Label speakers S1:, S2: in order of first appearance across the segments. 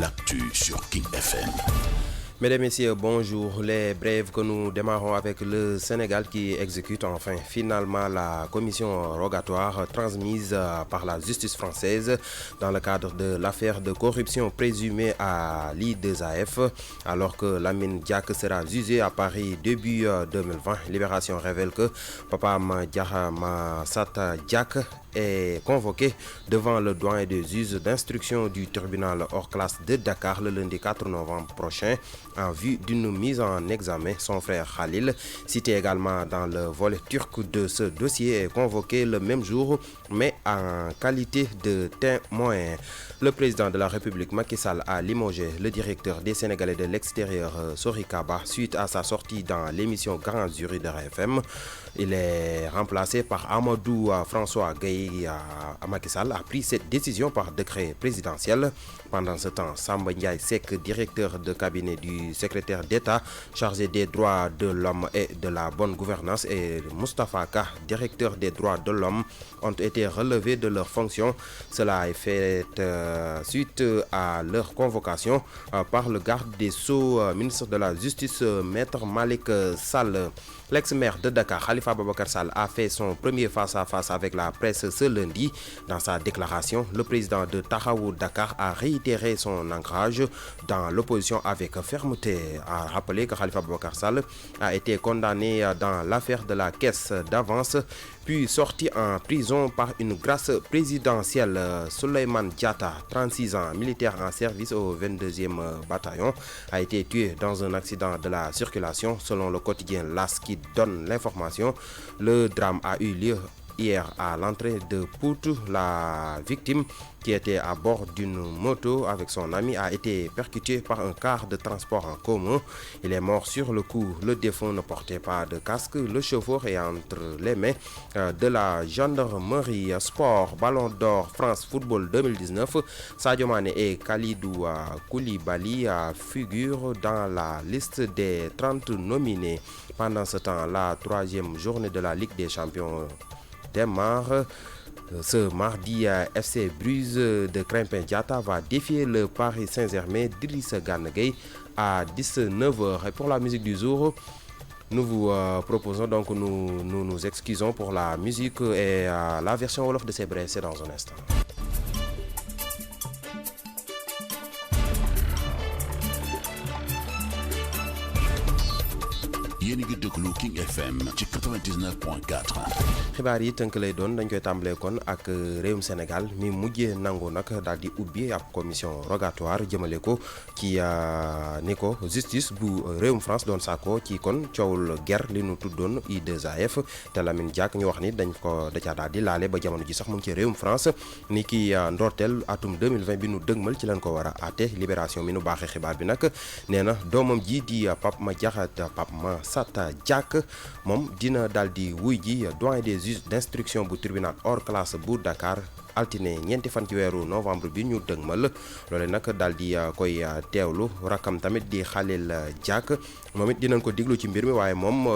S1: l'actu sur King FM.
S2: Mesdames, Messieurs, bonjour. Les brèves que nous démarrons avec le Sénégal qui exécute enfin finalement la commission rogatoire transmise par la justice française dans le cadre de l'affaire de corruption présumée à l'I2AF. Alors que Lamine Diack sera jugé à Paris début 2020, Libération révèle que Papa Massata Diack est convoqué devant le doyen des juges d'instruction du tribunal hors classe de Dakar le lundi 4 novembre prochain en vue d'une mise en examen. Son frère Khalil, cité également dans le volet turc de ce dossier, est convoqué le même jour mais en qualité de témoin. Le président de la République Macky Sall a limogé le directeur des Sénégalais de l'extérieur Sori Kaba suite à sa sortie dans l'émission Grand Jury de RFM. Il est remplacé par Amadou François Gueye. Macky Sall a pris cette décision par décret présidentiel. Pendant ce temps, Samba Ndiaye Seck, directeur de cabinet du secrétaire d'État chargé des droits de l'homme et de la bonne gouvernance, et Moustapha Ka, directeur des droits de l'homme, ont été relevés de leurs fonctions. Cela est fait suite à leur convocation par le garde des Sceaux, ministre de la Justice, Maître Malick Sall. L'ex-maire de Dakar, Khalifa Ababacar Sall, a fait son premier face-à-face avec la presse ce lundi. Dans sa déclaration, le président de Taxawu Dakar a réitéré son ancrage dans l'opposition avec fermeté. A rappelé que Khalifa Ababacar Sall a été condamné dans l'affaire de la caisse d'avance, puis sorti en prison par une grâce présidentielle. Souleymane Diatta, 36 ans, militaire en service au 22e bataillon, a été tué dans un accident de la circulation. Selon le quotidien LAS qui donne l'information, le drame a eu lieu hier à l'entrée de Pout. La victime, qui était à bord d'une moto avec son ami, a été percuté par un car de transport en commun. Il est mort sur le coup. Le défunt ne portait pas de casque. Le chauffeur est entre les mains de la gendarmerie. Sport, Ballon d'Or France Football 2019. Sadio Mané et Kalidou Koulibaly figurent dans la liste des 30 nominés. Pendant ce temps, la troisième journée de la Ligue des Champions démarre. Ce mardi, FC Bruges de Krépin Diatta va défier le Paris Saint-Germain d'Idrissa Gana Gueye à 19h. Et pour la musique du jour, nous vous proposons donc, nous excusons pour la musique et la version Wolof de ces brèves, c'est dans un instant.
S1: yéen a ngi déglu King FM ci 99.4.
S2: xibaar yi tënk lay doon, dañ koy tàmbalee kon ak réewum Sénégal mi mujjee nangu nag daal di ubbi ab commission rogatoire jëmale ko ci ni ko justice bu réewum France doon sàkko ci kon coowul guerre li nu tuddoon I2AF te Lamine Diack ñu wax ni dañ ko da ca daal di laale ba jamono ji sax mu ngi ci réewum France ni ki ndorteel atum 2020 bi nu dëgmal ci lañ ko war a àtte. Libération mi nu baaxee xibaar bi nag nee na doomam ji di Pape Massata Diack moom dina daal di wuy ji doyen des juges d'instruction bu tribunal hors classe bu Dakar altine ñeenti fan ci weeru novembre bi ñu dëgmal. loole nag daal di koy teewlu rakam tamit di Khalil Diack moom it dinañ ko déglu ci mbir mi, waaye moom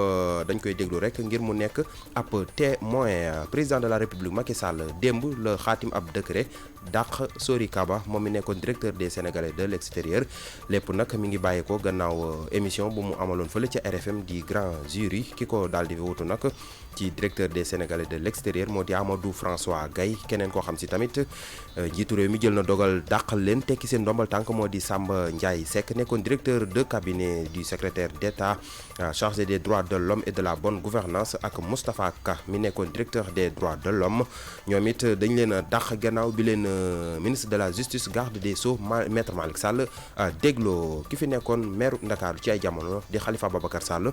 S2: dañ koy déglu rek ngir mu nekk ab témoin. Président de la République Macky Sall démb la xaatim ab décret dàq Sori Kaba moom mi nekkoon directeur des Sénégalais de l'extérieur. lépp nag mi ngi bàyyi ko gannaaw émission bu mu amaloon fële ca RFM di Grand Jury. ki ko daal di wutu nag ci directeur des Sénégalais de l'extérieur moo di Amadou François Gueye. keneen koo xam si tamit jiitu réew mi jël na dogal dàqal leen tekki seen ndombal tànk moo di Samba Ndiaye Seck nekkoon directeur de cabinet du secrétaire d'État chargé des droits de l'homme et de la bonne gouvernance, ak Moustapha Ka mi nekkoon directeur des droits de l'homme. ñoom it dañ leen a dàq gannaaw bi leen ministre de la justice garde des Sceaux Maître Malick Sall dégloo. ki fi nekkoon maire Ndakaaru ci ay jamono di Khalifa Ababacar Sall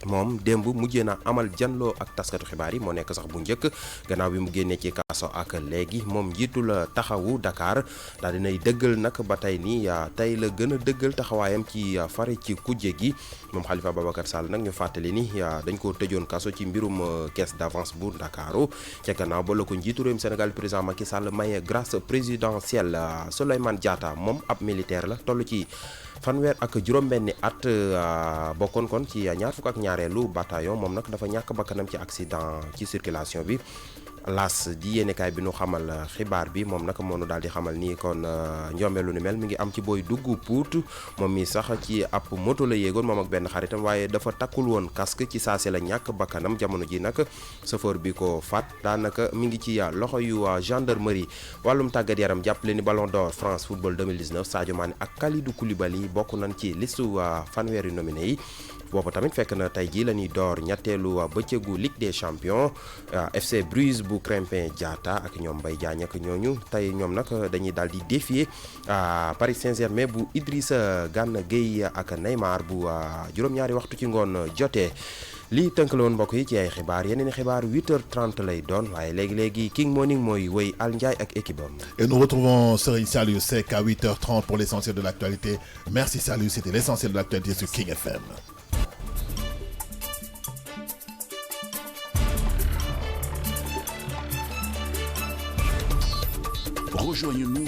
S2: moom démb mujjee na amal janloo ak taskatu xibaar yi, moo nekk sax bu njëkk gannaaw bi mu génnee ci kaso ak léegi. moom njiitul Taxawu Dakar daal dinay dëggal nag ba tey nii tey la gën a dëggal taxawaayam ci fari ci kujje gi. moom Khalifa Ababacar Sall nag ñu fàttali ni dañ ko tëjoon kaso ci mbirum caisse d'avance bu Ndakaaru. ca gannaaw ba la ko njiitu réewum Sénégal président Macky Sall maye grâce présidentielle. Souleymane Diatta moom ab militaire la toll ci fanweer ak juróom-benni at bokkoon kon ci ñaar fukk ak ñaareelu bataillon. moom nag dafa ñàkk bakkanam ci accident ci circulation bi Las di yéenekaay bi nu xamal xibaar bi moom nag moo nu daal di xamal ni kon njombe lu ni mel mi ngi am ci booy dugg Pout moom mi sax ci ab moto la yéegoon moom ak benn xaritam waaye dafa takkul woon casque ci saase la ñàkk bakkanam jamono ji nag chauffeur bi ko faat daanaka mi ngi ci loxo yu gendarmerie. wàllum tàggat yaram jàppale ni Ballon d'Or France Football 2019 Sadio Mané ak Kalidou Koulibaly bokk nañ ci listu fanweeri nominé yi. boobu tamit fekk na tey jii la ñuy door ñetteelu bëccëgu Ligue des Champions FC Bruges bu Krépin Diatta ak ñoom Mbaye Diagne ak ñooñu tey ñoom nag dañuy daal di défier Paris Saint-Germain bu Idrissa Gana Gueye ak Neymar bu juróom-ñaari waxtu ci ngoon jotee. lii tënk la woon mbokk yi ci ay xibaar yeneen i xibaar 8h30 lay doon waaye léegi King Morning mooy wéy Al Ndiaye ak équipe am.
S3: Et nous retrouvons Serigne Saliou Seck à 8h30 pour l'essentiel de l'actualité. Merci Saliou, c'était l'essentiel de l'actualité sur King FM.
S1: Rejoignez-nous